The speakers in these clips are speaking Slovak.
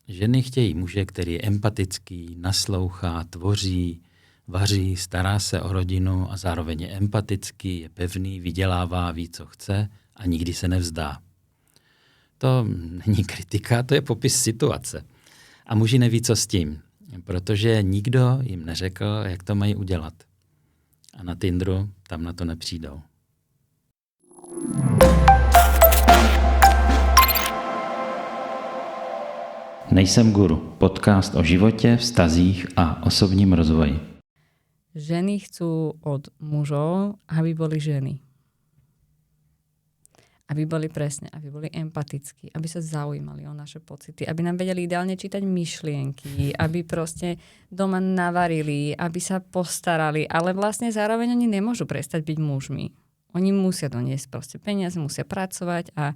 Ženy chtějí muže, který je empatický, naslouchá, tvoří, vaří, stará se o rodinu a zároveň je empatický, je pevný, vydělává, ví, co chce a nikdy se nevzdá. To není kritika, to je popis situace. A muži neví, co s tím, protože nikdo jim neřekl, jak to mají udělat. A na Tinderu tam na to nepřijdou. Nejsem guru. Podcast o životě, vztazích a osobním rozvoji. Ženy chcú od mužov, aby boli ženy. Aby boli presne, aby boli empatickí, aby sa zaujímali o naše pocity, aby nám vedeli ideálne čítať myšlienky, aby proste doma navarili, aby sa postarali, ale vlastne zároveň oni nemôžu prestať byť mužmi. Oni musia doniesť proste peniaze, musia pracovať a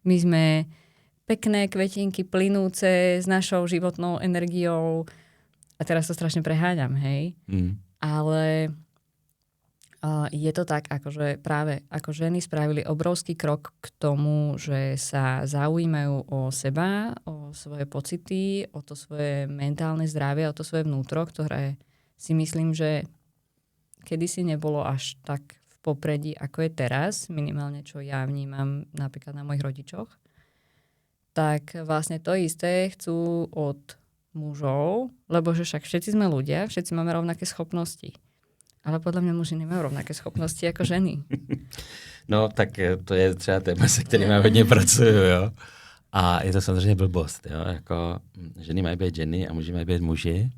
my sme pekné kvetinky plynúce s našou životnou energiou. A teraz to strašne preháňam, hej? Ale je to tak, akože práve ako ženy spravili obrovský krok k tomu, že sa zaujímajú o seba, o svoje pocity, o to svoje mentálne zdravie, o to svoje vnútro, ktoré si myslím, že kedysi nebolo až tak v popredí, ako je teraz, minimálne čo ja vnímam napríklad na mojich rodičoch. Tak vlastne to isté chcú od mužov, lebo že však všetci sme ľudia, všetci máme rovnaké schopnosti. Ale podľa mňa muži nemajú rovnaké schopnosti ako ženy. No, tak to je třeba téma, se kterým já hodně pracuju, jo. A je to samozřejmě blbost, jo. Jako ženy mají být ženy a muži mají být muži.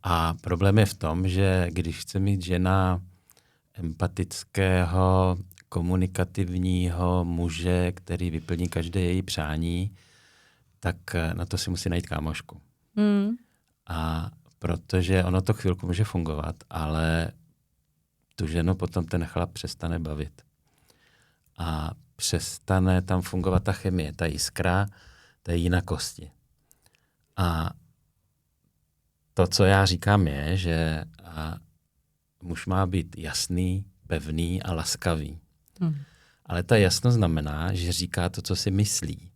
A problém je v tom, že když chce mít žena empatického, komunikativního muže, který vyplní každé její přání, tak na to si musí najít kámošku. A protože ono to chvilku může fungovat, ale tu ženu potom ten chlap přestane bavit. A přestane tam fungovat ta chemie, ta jiskra, té jinakosti. A to, co já říkám, je, že muž má být jasný, pevný a laskavý. Ale ta jasnost znamená, že říká to, co si myslí.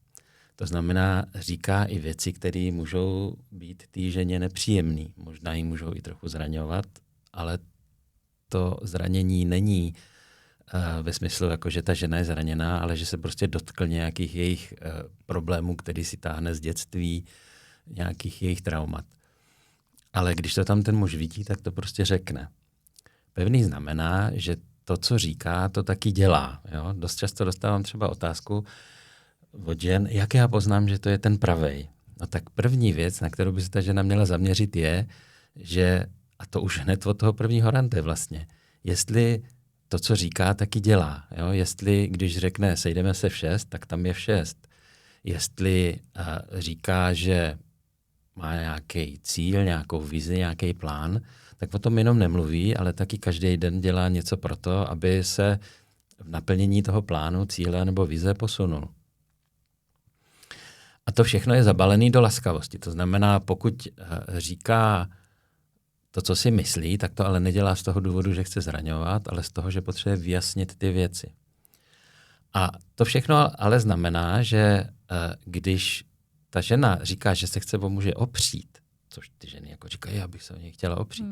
To znamená, říká i věci, které můžou být té ženě nepříjemný. Možná ji můžou i trochu zraňovat, ale to zranění není ve smyslu, jako že ta žena je zraněná, ale že se prostě dotkl nějakých jejich problémů, který si táhne z dětství, nějakých jejich traumat. Ale když to tam ten muž vidí, tak to prostě řekne. Pevný znamená, že to, co říká, to taky dělá. Jo? Dost často dostávám třeba otázku od žen, jak já poznám, že to je ten pravej. No tak první věc, na kterou by se ta žena měla zaměřit, je, že, a to už hned od toho prvního rande vlastně, jestli to, co říká, taky dělá. Jo? Jestli, když řekne, sejdeme se v 6, tak tam je v 6. Jestli říká, že má nějaký cíl, nějakou vizi, nějaký plán, tak o tom jenom nemluví, ale taky každý den dělá něco pro to, aby se v naplnění toho plánu, cíle nebo vize posunul. A to všechno je zabalené do laskavosti. To znamená, pokud říká to, co si myslí, tak to ale nedělá z toho důvodu, že chce zraňovat, ale z toho, že potřebuje vyjasnit ty věci. A to všechno ale znamená, že když ta žena říká, že se chce o muže opřít, což ty ženy jako říkají, já bych se o něj chtěla opřít,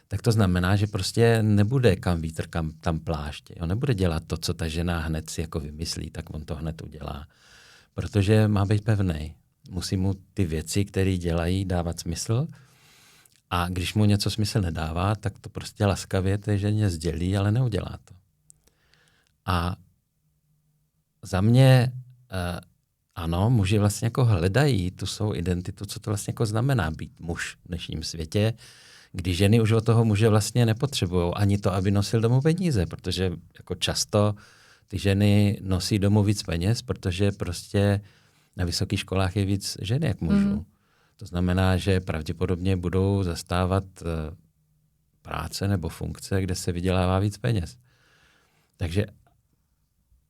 tak to znamená, že prostě nebude kam vítr, kam tam plášť. Jo? Nebude dělat to, co ta žena hned si jako vymyslí, tak on to hned udělá. Protože má být pevnej. Musí mu ty věci, které dělají, dávat smysl. A když mu něco smysl nedává, tak to prostě laskavě té ženě sdělí, ale neudělá to. A za mě ano, muži vlastně jako hledají tu svou identitu, co to vlastně jako znamená být muž v dnešním světě, kdy ženy už od toho muže vlastně nepotřebují ani to, aby nosil domů peníze, protože jako často ty ženy nosí domů víc peněz, protože prostě na vysokých školách je víc žen jak mužů. To znamená, že pravděpodobně budou zastávat práce nebo funkce, kde se vydělává víc peněz. Takže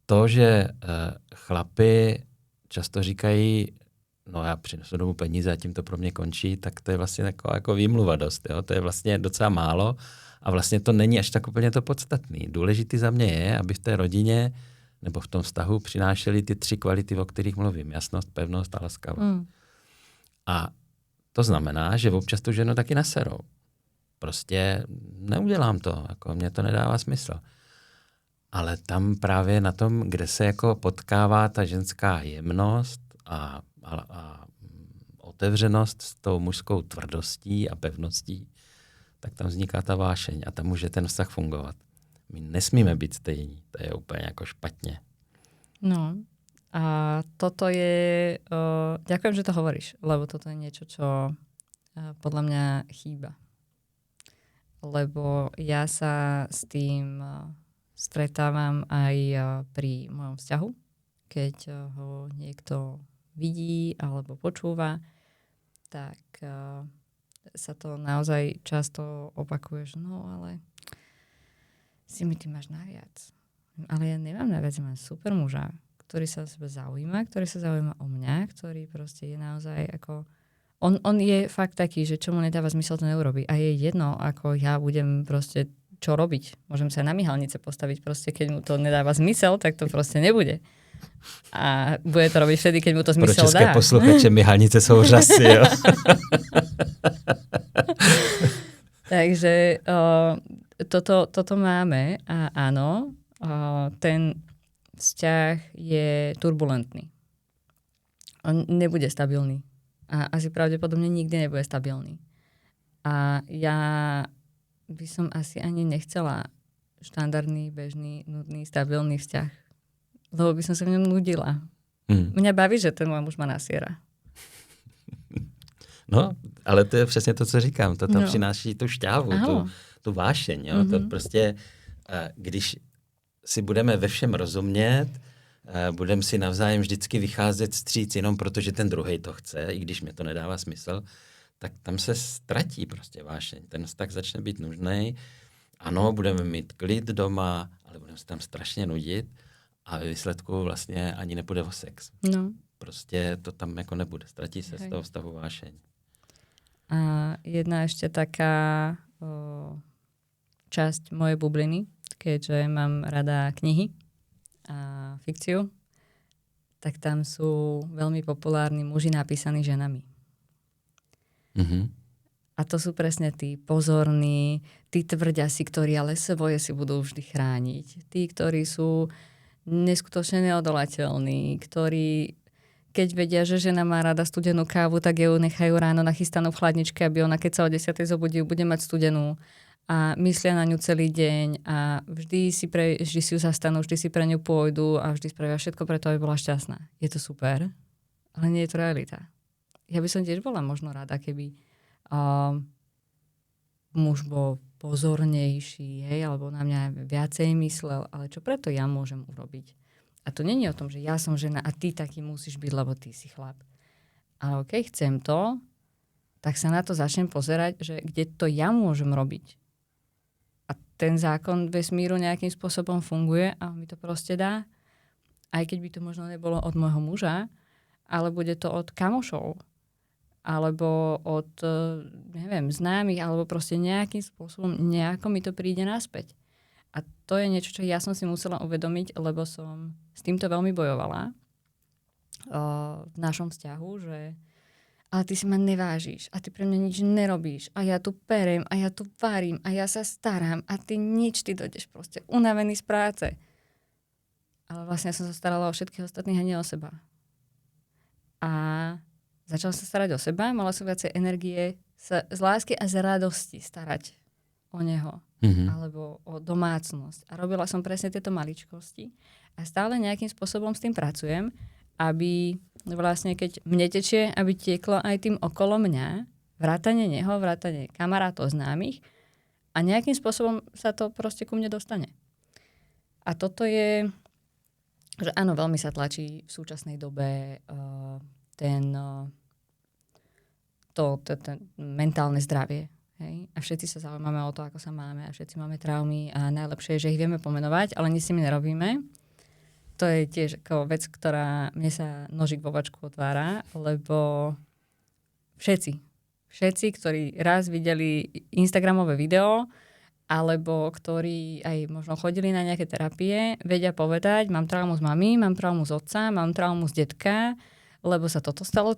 to, že chlapi často říkají, no já přinesu domů peníze a tím to pro mě končí, tak to je vlastně taková jako výmluva dost. Jo? To je vlastně docela málo a vlastně to není až tak úplně to podstatný. Důležitý za mě je, aby v té rodině nebo v tom vztahu přinášeli ty 3 kvality, o kterých mluvím. Jasnost, pevnost a laskavost. A to znamená, že občas tu ženu taky naserou. Prostě neudělám to, jako mně to nedává smysl. Ale tam právě na tom, kde se jako potkává ta ženská jemnost a otevřenost s tou mužskou tvrdostí a pevností, tak tam vzniká ta vášeň a tam může ten vztah fungovat. My nesmíme být stejní, to je úplně jako špatně. No a toto je, ďakujem, že to hovoríš, lebo toto je niečo, čo podľa mňa chýba. Lebo ja sa s tým stretávam aj pri mojom vzťahu, keď ho niekto vidí alebo počúva, tak sa to naozaj často opakuje, že no ale si mi ty máš naviac. Ale ja nemám naviac, ja mám super muža, ktorý sa o sebe zaujíma, ktorý sa zaujíma o mňa, ktorý proste je naozaj ako... On je fakt taký, že čo mu nedáva zmysel, to neurobí. A je jedno, ako ja budem proste čo robiť. Môžem sa na myhalnice postaviť proste, keď mu to nedáva zmysel, tak to proste nebude. A bude to robiť vtedy, keď mu to zmysel dá. Pro české posluchače myhalnice sú řasy, jo. Takže toto máme a áno, ten vzťah je turbulentný. On nebude stabilný. A asi pravdepodobne nikdy nebude stabilný. A ja by som asi ani nechcela štandardný, bežný, nudný, stabilný vzťah. Lebo by som sa v ňom nudila. Mňa baví, že ten môj muž ma nasiera. No, ale to je přesně to, co říkám. To tam přináší tu šťávu, tu vášeň. Jo? To prostě, když si budeme ve všem rozumět, budeme si navzájem vždycky vycházet vstříc jenom protože ten druhej to chce, i když mi to nedává smysl, tak tam se ztratí prostě vášeň. Ten vztah začne být nužnej. Ano, budeme mít klid doma, ale budeme se tam strašně nudit a ve výsledku vlastně ani nepůjde o sex. No. Prostě to tam jako nebude. Ztratí se z toho vztahu vášeň. A jedna ešte taká časť mojej bubliny, keďže mám rada knihy a fikciu, tak tam sú veľmi populárni muži napísaní ženami. Mm-hmm. A to sú presne tí pozorní, tí tvrďasi, ktorí ale svoje si budú vždy chrániť. Tí, ktorí sú neskutočne neodolateľní, ktorí keď vedia, že žena má rada studenú kávu, tak ju nechajú ráno nachystanú v chladničke, aby ona, keď sa o 10. zobudí, bude mať studenú a myslia na ňu celý deň a vždy si ju zastanú, vždy si pre ňu pôjdu a vždy spravia všetko preto, aby bola šťastná. Je to super, ale nie je to realita. Ja by som tiež bola možno rada, keby muž bol pozornejší, alebo na mňa viacej myslel, ale čo preto ja môžem urobiť? A to nie je o tom, že ja som žena a ty taký musíš byť, lebo ty si chlap. Ale okej, chcem to, tak sa na to začnem pozerať, že kde to ja môžem robiť. A ten zákon vesmíru nejakým spôsobom funguje a mi to proste dá. Aj keď by to možno nebolo od môjho muža, ale bude to od kamošov. Alebo od, neviem, známych, alebo proste nejakým spôsobom, nejako mi to príde naspäť. A to je niečo, čo ja som si musela uvedomiť, lebo som s týmto veľmi bojovala v našom vzťahu, že ale ty si ma nevážiš a ty pre mňa nič nerobíš a ja tu perem a ja tu varím a ja sa starám a ty dojdeš proste unavený z práce. Ale vlastne ja som sa starala o všetkých ostatných a nie o seba. A začala sa starať o seba, mala som viacej energie sa z lásky a z radosti starať o neho. Alebo o domácnosť. A robila som presne tieto maličkosti a stále nejakým spôsobom s tým pracujem, aby vlastne keď mne tečie, aby tieklo aj tým okolo mňa, vrátane neho, vrátane kamarátov známych a nejakým spôsobom sa to proste ku mne dostane. A toto je, že áno, veľmi sa tlačí v súčasnej dobe ten mentálne zdravie. Hej? A všetci sa zaujímame o to, ako sa máme a všetci máme traumy a najlepšie je, že ich vieme pomenovať, ale nič s nimi nerobíme. To je tiež ako vec, ktorá mne sa nožík vo vačku otvára, lebo všetci, ktorí raz videli Instagramové video alebo ktorí aj možno chodili na nejaké terapie, vedia povedať, mám traumu z mami, mám traumu z otca, mám traumu z detka, lebo sa toto stalo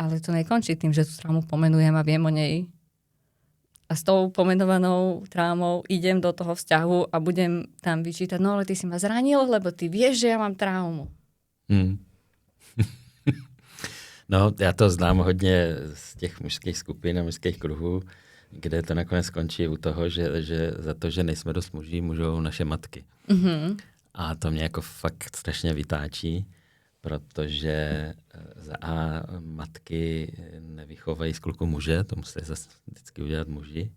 Ale to nekončí tým, že tú traumu pomenujem a viem o nej. A s tou pomenovanou traumou idem do toho vzťahu a budem tam vyčítať, no ale ty si ma zranil, lebo ty vieš, že ja mám traumu. No, já to znám hodně z těch mužských skupin a mužských kruhů, kde to nakonec skončí u toho, že za to, že nejsme dost muží, můžou naše matky. Mm-hmm. A to mě jako fakt strašně vytáčí, protože za A matky nevychovají z kluku muže, to musí zase vždycky udělat muži.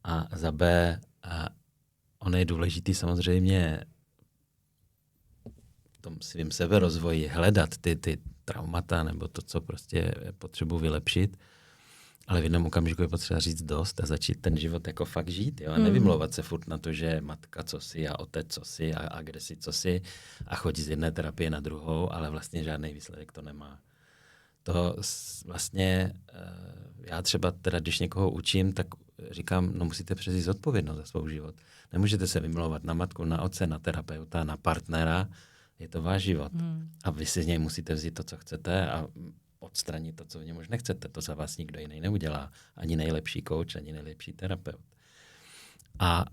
A za B ono je důležitý samozřejmě v tom svým seberozvoji hledat ty traumata nebo to, co prostě potřebuji vylepšit, ale v jednom okamžiku je potřeba říct dost a začít ten život jako fakt žít. Jo? A nevymlouvat se furt na to, že matka cosi a otec cosi a kde si cosi a chodí z jedné terapie na druhou, ale vlastně žádný výsledek to nemá. To vlastně, já třeba teda, když někoho učím, tak říkám, no musíte převzít zodpovědnost za svou život. Nemůžete se vymlouvat na matku, na otce, na terapeuta, na partnera. Je to váš život. A vy si z něj musíte vzít to, co chcete a odstranit to, co v něm už nechcete. To za vás nikdo jiný neudělá. Ani nejlepší kouč, ani nejlepší terapeut. A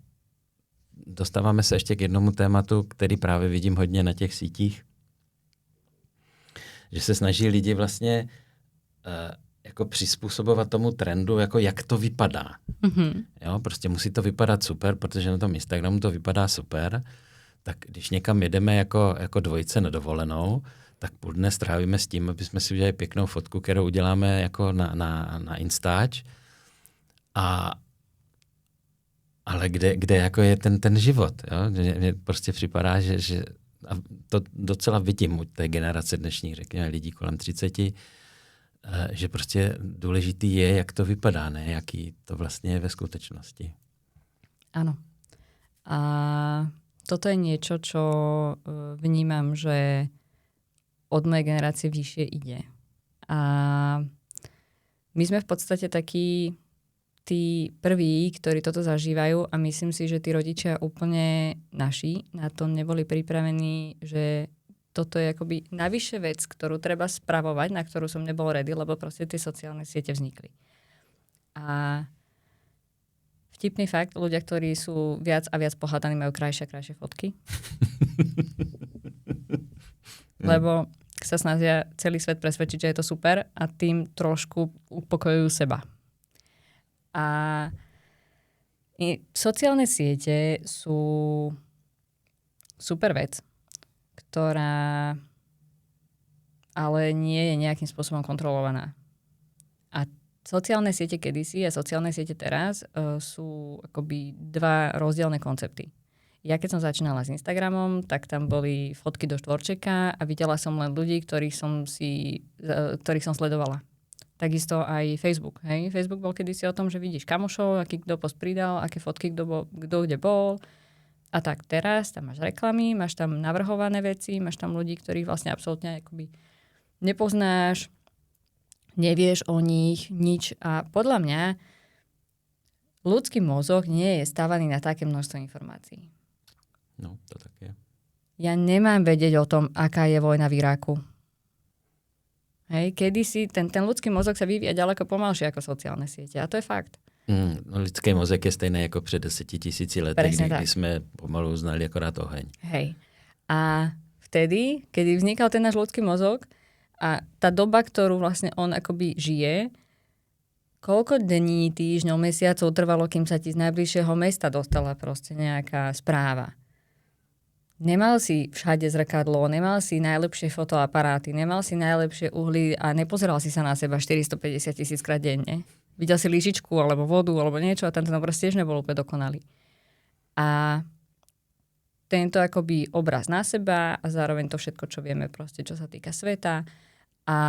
dostáváme se ještě k jednomu tématu, který právě vidím hodně na těch sítích, že se snaží lidi vlastně jako přizpůsobovat tomu trendu, jako jak to vypadá. Mm-hmm. Jo, prostě musí to vypadat super, protože na tom Instagramu to vypadá super. Tak když někam jedeme jako dvojice na dovolenou, tak půl dne strávíme s tím, aby jsme si udělali pěknou fotku, kterou uděláme jako na Instač. Ale kde jako je ten život? Jo? Mně prostě připadá, že a to docela vidím u té generace dnešních, řekněme, lidí kolem 30, že prostě důležitý je, jak to vypadá, ne jaký to vlastně je ve skutečnosti. Áno. A toto je niečo, čo vnímam, že od mojej generácie vyššie ide. A my sme v podstate takí tí prví, ktorí toto zažívajú a myslím si, že tí rodičia úplne naši na to neboli pripravení, že toto je akoby navyše vec, ktorú treba spravovať, na ktorú som nebol ready, lebo proste tie sociálne siete vznikli. A vtipný fakt, ľudia, ktorí sú viac a viac pohľadaní, majú krajšie a krajšie fotky. Lebo sa snažia celý svet presvedčiť, že je to super a tým trošku upokojujú seba. A sociálne siete sú super vec, ktorá ale nie je nejakým spôsobom kontrolovaná. A sociálne siete kedysi a sociálne siete teraz sú akoby dva rozdielne koncepty. Ja keď som začínala s Instagramom, tak tam boli fotky do štvorčeka a videla som len ľudí, ktorých som sledovala. Takisto aj Facebook. Hej? Facebook bol kedysi o tom, že vidíš kamošov, aký kto post pridal, aké fotky kto kde bol. A tak teraz tam máš reklamy, máš tam navrhované veci, máš tam ľudí, ktorých vlastne absolútne akoby nepoznáš, nevieš o nich nič. A podľa mňa ľudský mozog nie je stávaný na také množstvo informácií. No, to tak je. Ja nemám vedieť o tom, aká je vojna v Iraku. Hej, kedysi ten ľudský mozog sa vyvíja ďaleko pomalšie ako sociálne siete. A to je fakt. No, lidský mozek je stejný jako před 10 000 lety, kdy jsme pomalu znali akorát oheň. Hej. A vtedy, kedy vznikal ten náš ľudský mozog a tá doba, ktorú vlastne on akoby žije, koľko dní, týždňov, mesiacov trvalo, kým sa ti z najbližšieho mesta dostala proste nejaká správa. Nemal si všade zrkadlo, nemal si najlepšie fotoaparáty, nemal si najlepšie uhly a nepozeral si sa na seba 450 000 krát denne. Videl si lyžičku alebo vodu alebo niečo a ten obraz tiež nebol úplne dokonalý. A tento akoby obraz na seba a zároveň to všetko, čo vieme proste, čo sa týka sveta a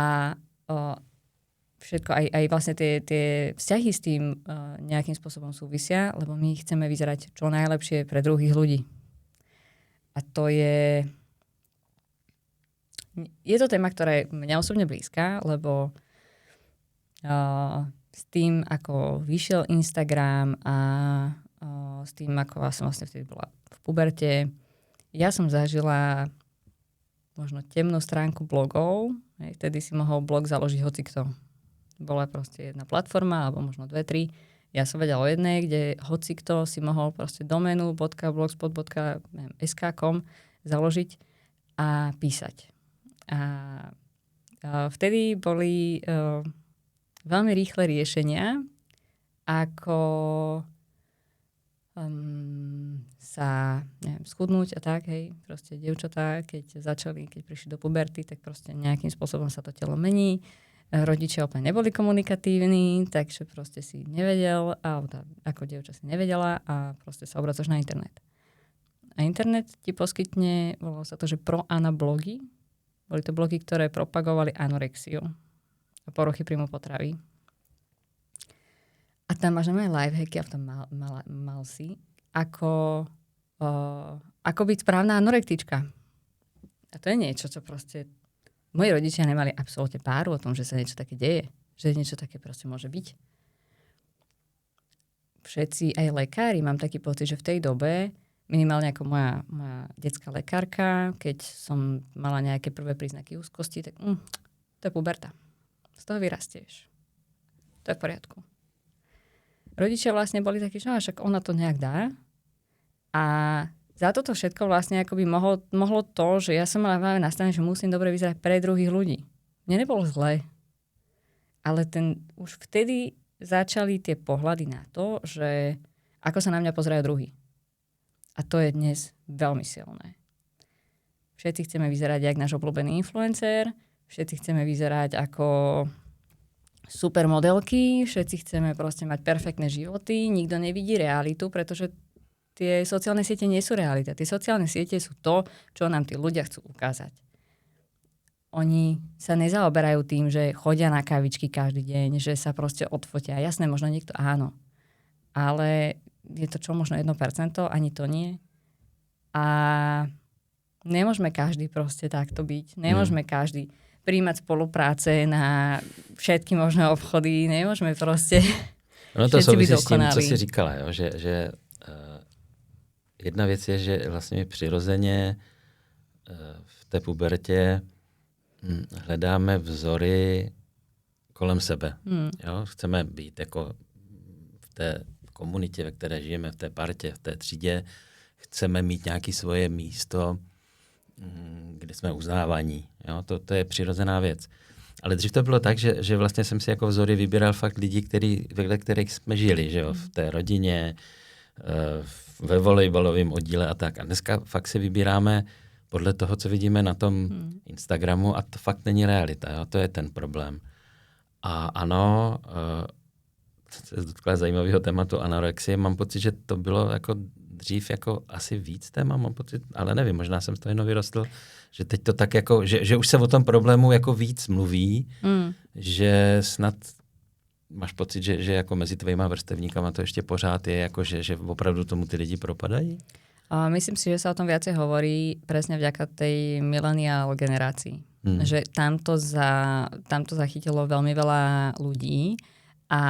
všetko, aj vlastne tie vzťahy s tým nejakým spôsobom súvisia, lebo my chceme vyzerať čo najlepšie pre druhých ľudí. A to je to téma, ktorá je mňa osobne blízka, lebo s tým, ako vyšiel Instagram a s tým, ako som vlastne vtedy bola v puberte, ja som zažila možno temnú stránku blogov, Hej, vtedy si mohol blog založiť hocikto. Bola proste jedna platforma, alebo možno 2-3. Ja som vedela o jednej, kde hocikto si mohol proste doménu .blogspot.sk.com založiť a písať. A vtedy boli veľmi rýchle riešenia, ako sa schudnúť a tak, hej, proste dievčatá, keď prišli do puberty, tak proste nejakým spôsobom sa to telo mení. Rodičia úplne neboli komunikatívni, takže proste si nevedel, ako dievča si nevedela a proste sa obracaš na internet. A internet ti poskytne, volalo sa to, že pro-ana blogy. Boli to blogy, ktoré propagovali anorexiu a poruchy príjmu potravy. A tam máš aj lifehacky a v tom mal si, ako byť správna anorektička. A to je niečo, čo proste moji rodičia nemali absolútne páru o tom, že sa niečo také deje. Že niečo také proste môže byť. Všetci, aj lekári, mám taký pocit, že v tej dobe, minimálne ako moja detská lekárka, keď som mala nejaké prvé príznaky úzkosti, tak to je puberta. Z toho vyrastieš. To je v poriadku. Rodičia vlastne boli takí, že však ona to nejak dá. A za toto všetko vlastne akoby mohlo to, že ja som mala nastavené, že musím dobre vyzerať pre druhých ľudí. Mne nebolo zle. Ale už vtedy začali tie pohľady na to, že ako sa na mňa pozerajú druhí. A to je dnes veľmi silné. Všetci chceme vyzerať jak náš obľúbený influencer, všetci chceme vyzerať ako supermodelky, všetci chceme proste mať perfektné životy, nikto nevidí realitu, pretože tie sociálne siete nie sú realita. Tie sociálne siete sú to, čo nám tí ľudia chcú ukázať. Oni sa nezaoberajú tým, že chodia na kávičky každý deň, že sa proste odfotia. Jasné, možno niekto áno. Ale je to čo, možno 1%? Ani to nie. A nemôžeme každý proste takto byť. Nemôžeme každý príjmať spolupráce na všetky možné obchody. Nemôžeme proste to souvisí s tím, co jsi říkala, jo? Že jedna věc je, že vlastně přirozeně v té pubertě hledáme vzory kolem sebe. Jo? Chceme být jako v té komunitě, ve které žijeme, v té partě, v té třídě. Chceme mít nějaké svoje místo, kde jsme uznávaní. Jo? To je přirozená věc. Ale dřív to bylo tak, že vlastně jsem si jako vzory vybíral fakt lidi, vedle kterých jsme žili, že jo? V té rodině, ve volejbalovém oddíle a tak. A dneska fakt si vybíráme podle toho, co vidíme na tom Instagramu a to fakt není realita. Jo? To je ten problém. A ano, se dotkla zajímavého tématu anorexie. Mám pocit, že to bylo jako dřív jako asi víc téma, mám pocit, ale nevím, možná jsem z toho jenom vyrostl, že teď to tak jako, že už se o tom problému jako víc mluví, že snad máš pocit, že jako mezi tvojima vrstevníkama to ještě pořád je, jako že opravdu tomu ty lidi propadají? Myslím si, že sa o tom viacej hovorí presne vďaka tej millennial generácii. Že tamto zachytilo veľmi veľa ľudí a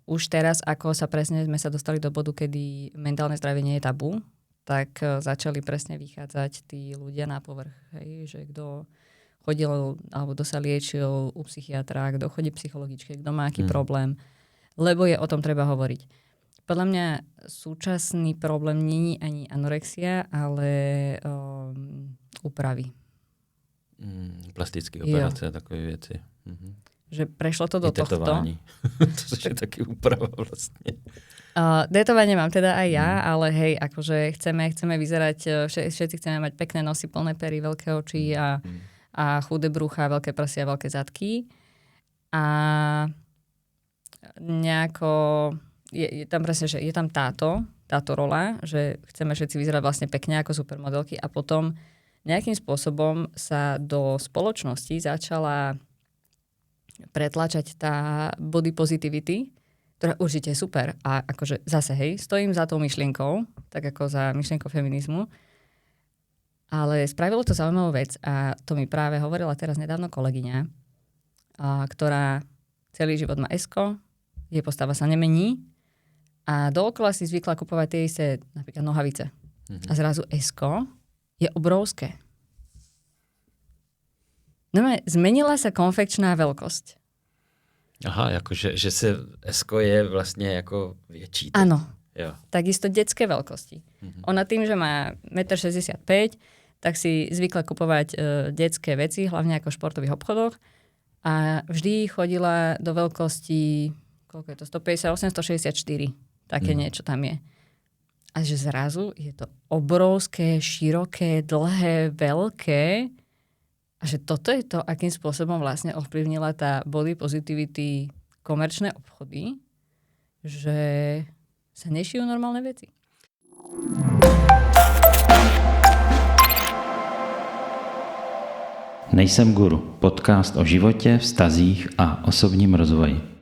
už teraz, ako sme sa dostali do bodu, kedy mentálne zdravie nie je tabu, tak začali presne vychádzať tí ľudia na povrch. Hej? Že kto chodil, alebo kto sa liečil u psychiatra, kto chodí psychologičke, kto má aký problém. Lebo je o tom treba hovoriť. Podľa mňa súčasný problém nie je ani anorexia, ale úpravy. Plastické operace a takové věci. Že prešlo to do tohto. To je taky úprava vlastne. Datovanie mám teda aj ja, ale hej, akože chceme vyzerať, všetci chceme mať pekné nosy, plné pery, veľké oči a chudé brucha, veľké prsia, veľké zadky. A nejako je tam presne, že je tam táto rola, že chceme všetci vyzerať vlastne pekne ako supermodelky a potom nejakým spôsobom sa do spoločnosti začala pretlačať tá body positivity, ktorá určite je super. A akože zase, hej, stojím za tou myšlienkou, tak ako za myšlienkou feminizmu. Ale spravilo to zaujímavú vec a to mi práve hovorila teraz nedávno kolegyňa, ktorá celý život má esko, jej postava sa nemení a dookola si zvykla kupovať tie isté, napríklad nohavice. A zrazu esko je obrovské. No, zmenila sa konfekčná veľkosť. Aha, jakože že se S-ko je vlastně jako větší. Áno. Jo. Takisto detské veľkosti. Ona tým, že má 1,65 m, tak si zvykla kupovať detské veci, hlavne ako v športových obchodoch. A vždy chodila do veľkosti, koľko je to, 158, 164. Také niečo tam je. A že zrazu je to obrovské, široké, dlhé, veľké. A že toto je to, akým spôsobom vlastne ovplyvnila tá body positivity komerčné obchody, že sa nešijú normálne veci. Nejsem guru. Podcast o životě, vztazích a osobním rozvoji.